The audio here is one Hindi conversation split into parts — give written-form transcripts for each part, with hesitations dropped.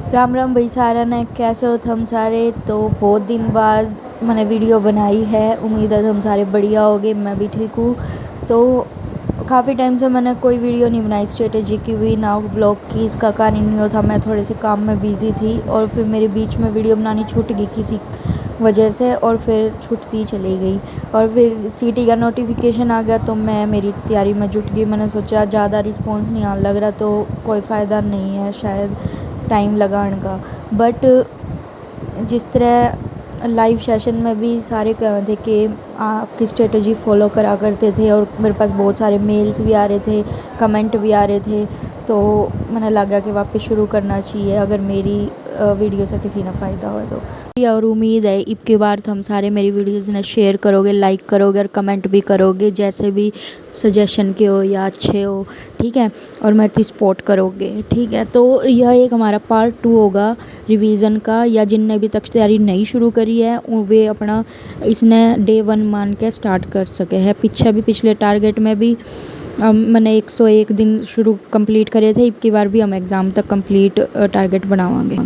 राम राम भाई सारा ने कैसे हो थम सारे। तो बहुत दिन बाद मैंने वीडियो बनाई है, उम्मीद है तुम सारे बढ़िया होगे। मैं भी ठीक हूँ। तो काफ़ी टाइम से मैंने कोई वीडियो नहीं बनाई स्ट्रेटेजी की भी ना ब्लॉग की, इसका कारण नहीं होता, मैं थोड़े से काम में बिज़ी थी और फिर मेरे बीच में वीडियो बनानी छूट गई किसी वजह से, और फिर छूटती चली गई। और फिर सीटी का नोटिफिकेशन आ गया तो मैं मेरी तैयारी में जुट गई। मैंने सोचा ज़्यादा रिस्पॉन्स नहीं आने लग रहा तो कोई फ़ायदा नहीं है शायद टाइम लगाने का। बट जिस तरह लाइव सेशन में भी सारे कह रहे थे कि आपकी स्ट्रेटजी फॉलो करा करते थे, और मेरे पास बहुत सारे मेल्स भी आ रहे थे, कमेंट भी आ रहे थे। तो मैंने लगा कि वापस शुरू करना चाहिए अगर मेरी वीडियो से किसी ने फ़ायदा हो तो। और उम्मीद है अब की बार हम सारे मेरी वीडियोज़ ने शेयर करोगे, लाइक करोगे और कमेंट भी करोगे, जैसे भी सजेशन के हो या अच्छे हो, ठीक है। और मैं सपोर्ट करोगे, ठीक है। तो यह एक हमारा पार्ट 2 होगा रिवीजन का, या जिनने अभी तक तैयारी नहीं शुरू करी है वे अपना इसने डे 1 मान के स्टार्ट कर सके है। पीछे भी पिछले टारगेट में भी मैंने 101 दिन शुरू कंप्लीट करे थे, अब की बार भी हम एग्ज़ाम तक कंप्लीट टारगेट बनावांगे।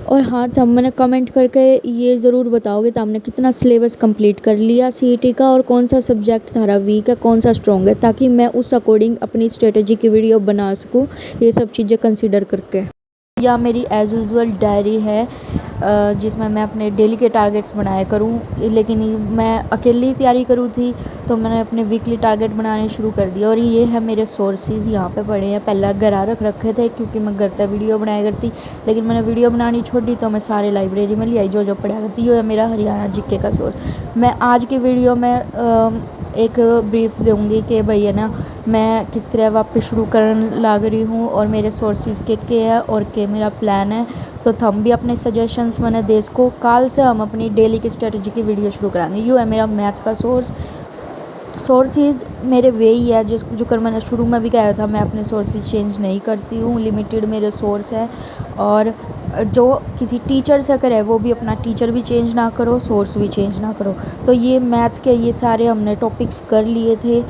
और हाँ, तो मैंने कमेंट करके ये ज़रूर बताओगे तो हमने कितना सिलेबस कंप्लीट कर लिया सीईटी का, और कौन सा सब्जेक्ट थारा वीक है, कौन सा स्ट्रॉन्ग है, ताकि मैं उस अकॉर्डिंग अपनी स्ट्रेटजी की वीडियो बना सकूँ, ये सब चीज़ें कंसिडर करके। या मेरी एज़ यूज़ुअल डायरी है जिसमें मैं अपने डेली के टारगेट्स बनाया करूँ, लेकिन मैं अकेली तैयारी करूँ थी तो मैंने अपने वीकली टारगेट बनाने शुरू कर दिया। और ये है मेरे सोर्सेज यहाँ पे पड़े हैं, पहले घर रख रखे थे क्योंकि मैं घर तक वीडियो बनाया करती, लेकिन मैंने वीडियो बनानी छोड़ दी तो मैं सारे लाइब्रेरी में ले आई जो पढ़ा करती। ये है मेरा हरियाणा जीके का सोर्स। मैं आज की वीडियो में एक ब्रीफ दूँगी कि भैया ना मैं किस तरह वापस शुरू करने लग रही हूँ और मेरे सोर्सेज के है और के मेरा प्लान है। तो थम भी अपने सजेशंस मैंने दे इसको, कल से हम अपनी डेली की स्ट्रेटजी की वीडियो शुरू कराएंगे। ये है मेरा मैथ का सोर्सेज मेरे वे ही है जो कर मैंने शुरू में भी कहा था, मैं अपने सोर्सेज चेंज नहीं करती हूँ, लिमिटेड मेरे सोर्स है। और जो किसी टीचर से करे वो भी अपना टीचर भी चेंज ना करो, सोर्स भी चेंज ना करो। तो ये मैथ के ये सारे हमने टॉपिक्स कर लिए थे,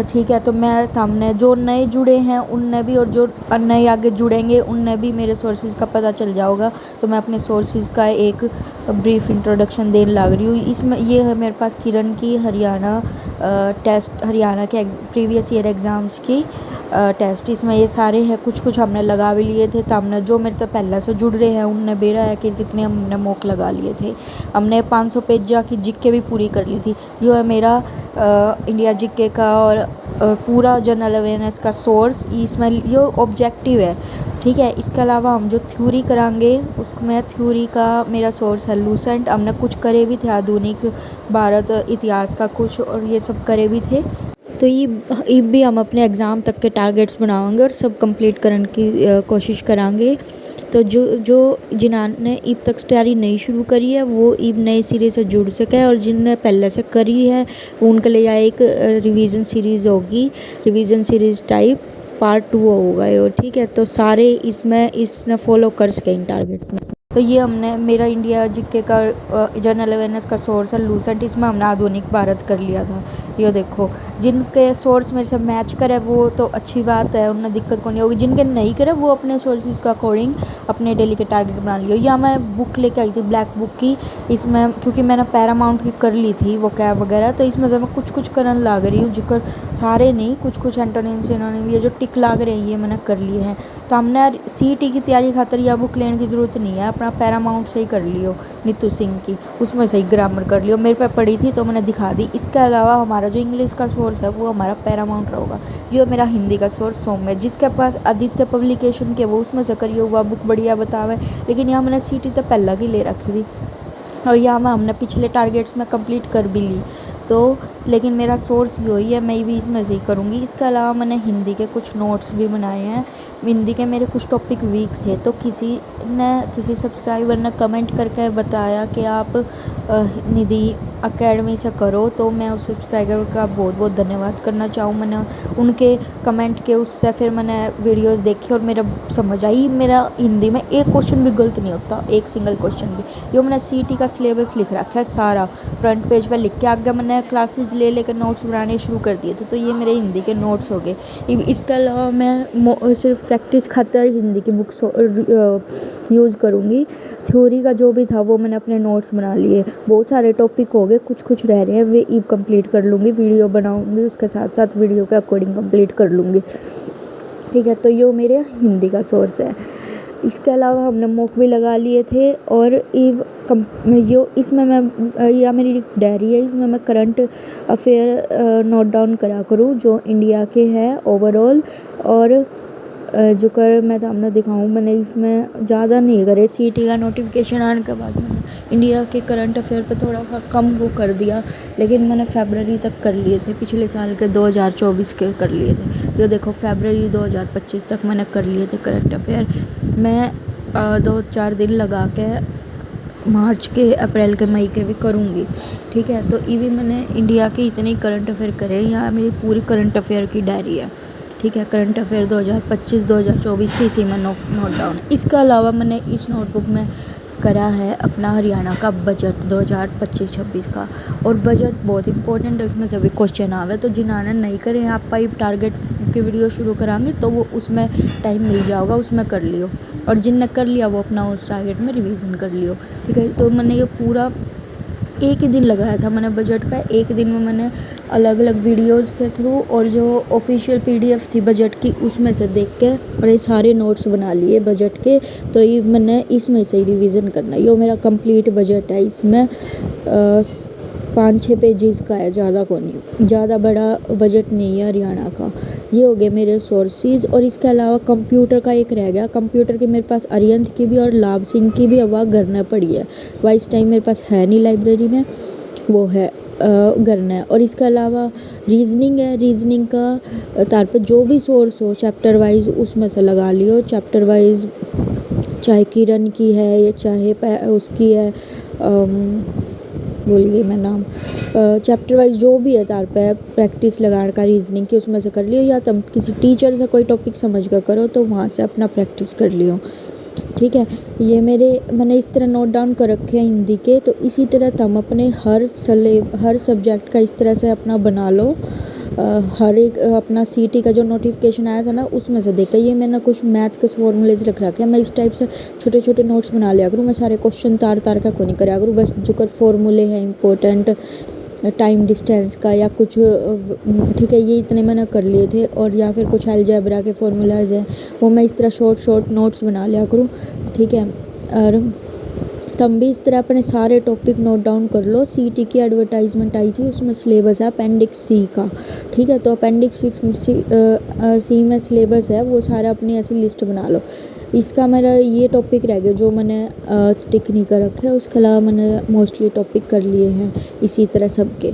ठीक है। तो मैं हमने जो नए जुड़े हैं उनने भी, और जो नए आगे जुड़ेंगे उनने भी मेरे सोर्सेज का पता चल जाएगा। तो मैं अपने सोर्सेज का एक ब्रीफ इंट्रोडक्शन देने लग रही हूँ। इसमें ये है मेरे पास किरण की हरियाणा टेस्ट, हरियाणा के प्रीवियस ईयर एग्ज़ाम्स की टेस्ट, इसमें ये सारे हैं। कुछ हमने लगा भी लिए थे, तो हमने जो मेरे तो पहले से जुड़ रहे हैं उनने बेरा है कि कितने हमने मॉक लगा लिए थे। हमने 500 पेज की जीके भी पूरी कर ली थी। ये है मेरा इंडिया जीके का और पूरा जनरल अवेयरनेस का सोर्स, इसमें ये ऑब्जेक्टिव है, ठीक है। इसके अलावा हम जो थ्योरी कराएंगे उसमें थ्योरी का मेरा सोर्स है लूसेंट। हमने कुछ करे भी थे आधुनिक भारत इतिहास का कुछ, और ये सब करे भी थे। तो ये भी हम अपने एग्ज़ाम तक के टारगेट्स बनाएंगे और सब कंप्लीट करने की कोशिश करांगे। तो जो जिन्होंने ईब तक तैयारी नहीं शुरू करी है वो ईब नए सिरे से जुड़ सके, और जिनने पहले से करी है उनके लिए एक रिवीजन सीरीज़ होगी, रिवीजन सीरीज़ टाइप पार्ट 2 होगा ये, ठीक है। तो सारे इसने फॉलो कर सके इन टारगेट्स में। तो ये हमने मेरा इंडिया जीके का जनरल अवेयरनेस का सोर्स है लूसेंट, इसमें हमने आधुनिक भारत कर लिया था। ये देखो, जिनके सोर्स मेरे से मैच करे वो तो अच्छी बात है, उन्हें दिक्कत को नहीं होगी। जिनके नहीं करे वो अपने सोर्सेज का अकॉर्डिंग अपने डेली के टारगेट बना लियो। या मैं बुक लेके आई थी ब्लैक बुक की, इसमें क्योंकि मैंने पैरामाउंट की कर ली थी वो कैब वगैरह, तो इसमें से मैं कुछ करने लग रही हूँ, जिक्र सारे नहीं, कुछ एंटोनिम्स इन्होंने ये जो टिक लाग रही है ये मैंने कर लिए हैं। तो हमने सीईटी की तैयारी खातर या बुक लेने की ज़रूरत नहीं है, अपना पैरामाउंट से ही कर लियो, नीतू सिंह की, उसमें से ही ग्रामर कर लियो, मेरे पे पड़ी थी तो मैंने दिखा दी। इसके अलावा हमारा जो इंग्लिश का सोर्स है वो हमारा पैरामाउंट रहेगा। ये मेरा हिंदी का सोर्स सॉन्ग है, जिसके पास आदित्य पब्लिकेशन के वो उसमें से करिए हुआ बुक बढ़िया बतावे, लेकिन यहाँ मैंने सीईटी तो पहले की ले रखी थी और यहाँ में हमने पिछले टारगेट्स में कंप्लीट कर भी ली। तो लेकिन मेरा सोर्स यही है, मैं भी इसमें से ही करूँगी। इसके अलावा मैंने हिंदी के कुछ नोट्स भी बनाए हैं। हिंदी के मेरे कुछ टॉपिक वीक थे, तो किसी सब्सक्राइबर ने कमेंट करके बताया कि आप निधि अकेडमी से करो, तो मैं उस सब्सक्राइबर का बहुत बहुत धन्यवाद करना चाहूँ। मैंने उनके कमेंट के उससे फिर मैंने वीडियोस देखी और मेरा समझ आई, मेरा हिंदी में एक क्वेश्चन भी गलत नहीं होता, एक सिंगल क्वेश्चन भी। ये मैंने सीईटी का सिलेबस लिख रखा है सारा, फ्रंट पेज पर लिख के आगे मैंने क्लासेस ले लेकर नोट्स बनाने शुरू कर दिए थे। तो ये मेरे हिंदी के नोट्स हो गए। इसके अलावा मैं सिर्फ प्रैक्टिस खातर हिंदी की बुक्स यूज़ करूँगी। थ्योरी का जो भी था वो मैंने अपने नोट्स बना लिए, बहुत सारे टॉपिक हो गए, कुछ कुछ रह रहे हैं, वे ईब कंप्लीट कर लूँगी, वीडियो बनाऊँगी उसके साथ साथ वीडियो के अकॉर्डिंग कंप्लीट कर लूँगी। ठीक है, तो ये मेरे हिंदी का सोर्स है। इसके अलावा हमने मॉक भी लगा लिए थे और यो इसमें मैं या मेरी डायरी है, इसमें मैं करंट अफेयर नोट डाउन करा करूँ जो इंडिया के हैं ओवरऑल, और जो कर मैं सामने दिखाऊँ, मैंने इसमें ज़्यादा नहीं करे। सीटी का नोटिफिकेशन आने के बाद मैंने इंडिया के करंट अफेयर पे थोड़ा सा कम वो कर दिया, लेकिन मैंने फरवरी तक कर लिए थे, पिछले साल के 2024 के कर लिए थे। ये देखो फरवरी 2025 तक मैंने कर लिए थे करंट अफेयर। मैं 2-4 दिन लगा के मार्च के, अप्रैल के, मई के भी करूँगी। ठीक है, तो ये भी मैंने इंडिया के इतने करंट अफेयर करे। यहाँ मेरी पूरी करंट अफेयर की डायरी है। ठीक है, करंट अफेयर 2025-2024 की इसी में नोट डाउन। इसके अलावा मैंने इस नोटबुक में करा है अपना हरियाणा का बजट 2025-26 का, और बजट बहुत इंपॉर्टेंट है, उसमें सभी क्वेश्चन आवे। तो जिन्होंने नहीं करे आप पाइप टारगेट की वीडियो शुरू कराएंगे तो वो उसमें टाइम मिल जाएगा, उसमें कर लियो, और जिनने कर लिया वो अपना उस टारगेट में रिवीजन कर लियो। ठीक है, तो मैंने ये पूरा एक ही दिन लगाया था मैंने बजट पे। एक दिन में मैंने अलग अलग वीडियोस के थ्रू और जो ऑफिशियल पीडीएफ थी बजट की उसमें से देख के और ये सारे नोट्स बना लिए बजट के। तो ये मैंने इसमें से ही रिवीजन करना है। ये मेरा कंप्लीट बजट है, इसमें 5-6 पेजेस का है, ज़्यादा को नहीं, ज़्यादा बड़ा बजट नहीं है हरियाणा का। ये हो गए मेरे सोर्सेज। और इसके अलावा कंप्यूटर का एक रह गया। कंप्यूटर की मेरे पास अरिहंत की भी और लाभ सिंह की भी आवाज़ करना पड़ी है, वह इस टाइम मेरे पास है नहीं लाइब्रेरी में, वो है करना है। और इसके अलावा रीजनिंग है, रीजनिंग का तार पर जो भी सोर्स हो चैप्टर वाइज उसमें से लगा लियो। चैप्टर वाइज चाहे किरण की है या चाहे उसकी है, भूल गई मैं नाम, चैप्टर वाइज जो भी है तार पे प्रैक्टिस लगाने का रीजनिंग की उसमें से कर लियो, या तुम किसी टीचर से कोई टॉपिक समझ कर करो तो वहाँ से अपना प्रैक्टिस कर लियो। ठीक है, ये मैंने इस तरह नोट डाउन कर रखे हैं हिंदी के। तो इसी तरह तुम अपने हर सब्जेक्ट का इस तरह से अपना बना लो। हर एक अपना सीटी का जो नोटिफिकेशन आया था ना उसमें से देखा। ये मैंने कुछ मैथ के फॉर्मूलेज रख रखे हैं। मैं इस टाइप से छोटे छोटे नोट्स बना लिया करूँ। मैं सारे क्वेश्चन तार तार का को नहीं कराया करूँ, बस जो कर फॉर्मूले हैं इंपॉर्टेंट, टाइम डिस्टेंस का या कुछ, ठीक है, ये इतने मैंने कर लिए थे। और या फिर कुछ अलजेब्रा के फॉर्मूलाज हैं वो मैं इस तरह शॉर्ट नोट्स बना लिया करूँ। ठीक है, और तुम भी इस तरह अपने सारे टॉपिक नोट डाउन कर लो। सीटी की एडवर्टाइजमेंट आई थी, उसमें सिलेबस है अपेंडिक्स सी का। ठीक है, तो अपेंडिक्स सी में सिलेबस है, वो सारा अपनी ऐसी लिस्ट बना लो। इसका मेरा ये टॉपिक रह गया जो मैंने टिक नहीं कर रखे है, उसके अलावा मैंने मोस्टली टॉपिक कर लिए हैं इसी तरह सबके।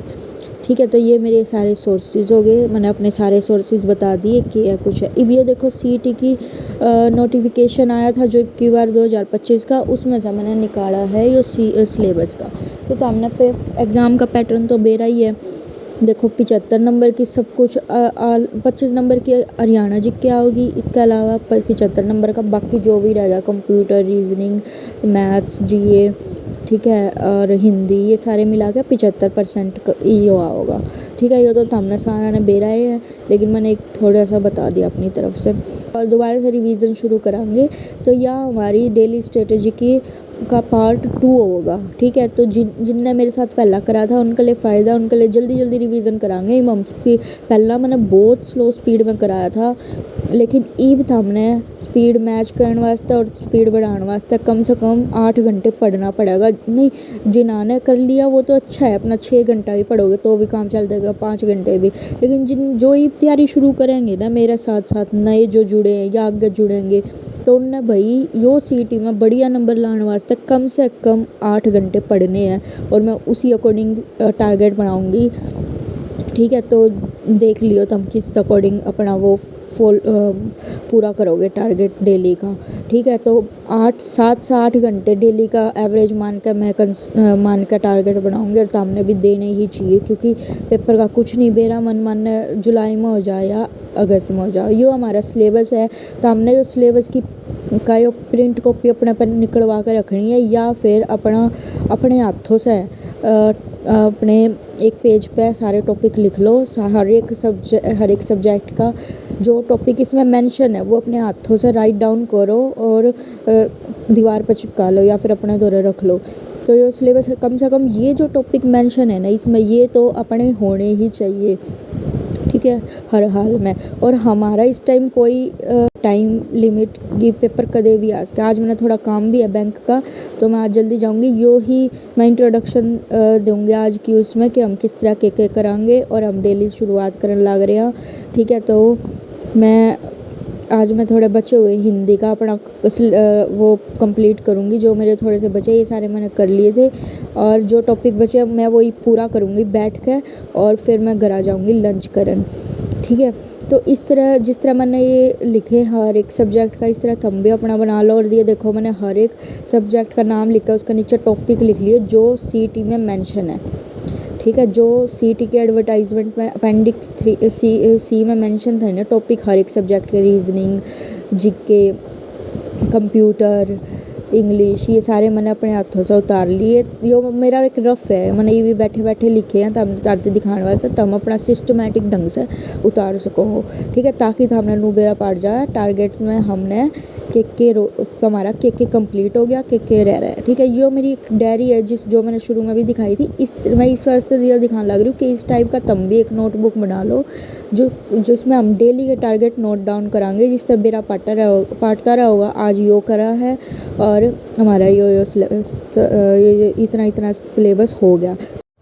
ठीक है, तो ये मेरे सारे सोर्सेज हो गए, मैंने अपने सारे सोर्सेज बता दिए कि यह कुछ है। अब ये देखो सीटी की नोटिफिकेशन आया था जो की बार 2025 का, उसमें से मैंने निकाला है ये सिलेबस का। तो हमने पे एग्ज़ाम का पैटर्न तो बेरा ही है। देखो 75 नंबर की सब कुछ, 25 नंबर की हरियाणा जी क्या होगी, इसके अलावा 75 नंबर का बाकी जो भी रहेगा कंप्यूटर, रीजनिंग, मैथ्स, जीए, ठीक है, और हिंदी, ये सारे मिला के 75% ये हुआ होगा। ठीक है, ये तो हमने सारा ने बेरा है, लेकिन मैंने एक थोड़ा सा बता दिया अपनी तरफ से। और दोबारा से रिवीजन शुरू कराएंगे तो यह हमारी डेली स्ट्रेटजी की का पार्ट 2 होगा। ठीक है, तो जिनने मेरे साथ पहला करा था उनके लिए फ़ायदा, उनके लिए जल्दी जल्दी रिवीजन कराएंगे। हम पहला मैंने बहुत स्लो स्पीड में कराया था, लेकिन ईब था हमने स्पीड मैच करने वास्ते और स्पीड बढ़ाने वास्ते कम से कम 8 घंटे पढ़ना पड़ेगा। नहीं, जिन्होंने कर लिया वो तो अच्छा है, अपना 6 घंटा भी पढ़ोगे तो भी काम चल जाएगा, 5 घंटे भी। लेकिन जो ईब तैयारी शुरू करेंगे ना मेरे साथ साथ, नए जो जुड़े हैं या आगे जुड़ेंगे, तो उनने भाई यो सीटी में बढ़िया नंबर लाने वास्ते कम से कम 8 घंटे पढ़ने हैं, और मैं उसी अकॉर्डिंग टारगेट बनाऊंगी। ठीक है, तो देख लियो तुम किस अकॉर्डिंग अपना वो पूरा करोगे टारगेट डेली का। ठीक है, तो 7 से 8 घंटे डेली का एवरेज मान कर मैं मान कर टारगेट बनाऊंगी, और सामने भी देने ही चाहिए, क्योंकि पेपर का कुछ नहीं बेरा मन जुलाई में हो जाए या अगस्त में हो जाए। यो हमारा सिलेबस है, तो हमने जो सिलेबस की का प्रिंट कॉपी अपने पर निकलवा कर रखनी है या फिर अपने हाथों से अपने एक पेज पे सारे टॉपिक लिख लो। हर एक सब्जेक्ट का जो टॉपिक इसमें मेंशन है वो अपने हाथों से राइट डाउन करो और दीवार पर चिपका लो या फिर अपने दौरे रख लो। तो ये सिलेबस कम से कम ये जो टॉपिक मेंशन है ना इसमें ये तो अपने होने ही चाहिए, ठीक है, हर हाल में। और हमारा इस टाइम कोई टाइम लिमिट ये पेपर कदे भी आज मैंने थोड़ा काम भी है बैंक का तो मैं आज जल्दी जाऊंगी। यो ही मैं इंट्रोडक्शन दूंगी आज की उसमें कि हम किस तरह के करांगे और हम डेली शुरुआत करने लग रहे हैं, ठीक है। तो आज मैं थोड़े बचे हुए हिंदी का अपना वो कंप्लीट करूँगी। जो मेरे थोड़े से बचे ये सारे मैंने कर लिए थे और जो टॉपिक बचे मैं वही पूरा करूँगी बैठ के और फिर मैं घर आ जाऊँगी लंच करन, ठीक है। तो इस तरह जिस तरह मैंने ये लिखे हर एक सब्जेक्ट का इस तरह थंब भी अपना बना लो। और ये देखो मैंने हर एक सब्जेक्ट का नाम लिखा उसका नीचे टॉपिक लिख लिए जो सीईटी में मेंशन है, ठीक है। जो सीईटी के एडवर्टाइजमेंट में अपेंडिक्स 3C में मेंशन था ना टॉपिक हर एक सब्जेक्ट के, रीजनिंग, जीके, कंप्यूटर, इंग्लिश, ये सारे मैंने अपने हाथों से उतार लिए। यो मेरा एक रफ है, मैंने ये भी बैठे बैठे लिखे हैं तब उतारते दिखाने वास्ते तुम अपना सिस्टमेटिक ढंग से उतार सको हो, ठीक है। ताकि हमने नूबेरा पाट जाए टारगेट्स में हमने हमारा के कंप्लीट हो गया, के रह रहा है, ठीक है। ये मेरी एक डायरी है जो मैंने शुरू में भी दिखाई थी। मैं इस वास्ते दिखाने लग रही हूँ कि इस टाइप का तुम भी एक नोटबुक बना लो जिसमें हम डेली के टारगेट नोट डाउन कराएंगे, जिससे बेरा पाटता रहा होगा आज यो करा है और हमारा यो इतना सिलेबस हो गया।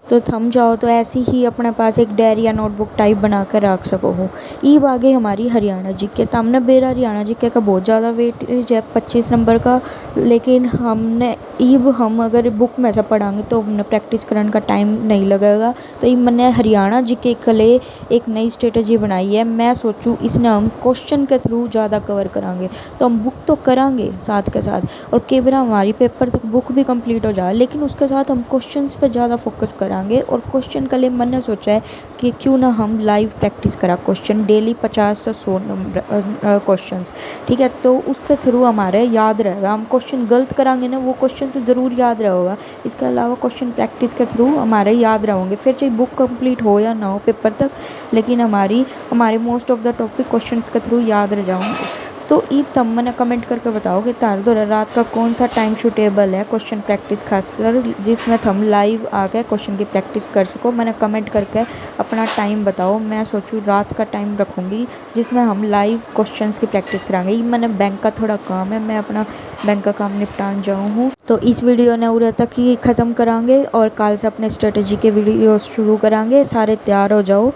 तो थम जाओ तो ऐसी ही अपने पास एक डायरी या नोटबुक टाइप बना कर रख सको हो। ईब आगे हमारी हरियाणा जीके तमने बेरा हरियाणा जीके का बहुत ज़्यादा वेटेज है 25 नंबर का, लेकिन हम अगर बुक में से पढ़ाएंगे तो हमने प्रैक्टिस करने का टाइम नहीं लगेगा। तो ये मैंने हरियाणा जीके के लिए एक नई स्ट्रेटजी बनाई है। मैं सोचूँ इसने हम क्वेश्चन के थ्रू ज़्यादा कवर करांगे। तो हम बुक तो करांगे साथ के साथ और कई बार हमारी पेपर तक बुक भी कंप्लीट हो जाए, लेकिन उसके साथ हम क्वेश्चंस पे ज़्यादा फोकस करांगे। और क्वेश्चन के लिए मैंने सोचा है कि क्यों ना हम लाइव प्रैक्टिस करा क्वेश्चन डेली 50 से 100 नंबर क्वेश्चंस, ठीक है। तो उसके थ्रू हमारे याद रहेगा। हम क्वेश्चन गलत कराएंगे ना वो क्वेश्चन तो ज़रूर याद रहेगा, इसके अलावा क्वेश्चन प्रैक्टिस के थ्रू हमारे याद रहेंगे। फिर चाहे बुक कंप्लीट हो या ना हो पेपर तक, लेकिन हमारे most of the topic question के थ्रू याद रह जाएंगे। तो ईब तब मैंने कमेंट करके बताओ कि तार दौरा रात का कौन सा टाइम सूटेबल है क्वेश्चन प्रैक्टिस खासकर जिसमें हम लाइव आके क्वेश्चन की प्रैक्टिस कर सको। मैंने कमेंट करके अपना टाइम बताओ। मैं सोचूँ रात का टाइम रखूँगी जिसमें हम लाइव क्वेश्चंस की प्रैक्टिस कराएंगे। ये मैंने बैंक का थोड़ा काम है, मैं अपना बैंक का काम निपटान जाऊँ हूँ। तो इस वीडियो ने उरे तक ही ख़त्म करांगे और कल से अपने स्ट्रेटजी के वीडियो शुरू करांगे। सारे तैयार हो जाओ,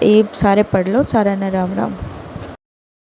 ये सारे पढ़ लो। सारा ने राम राम।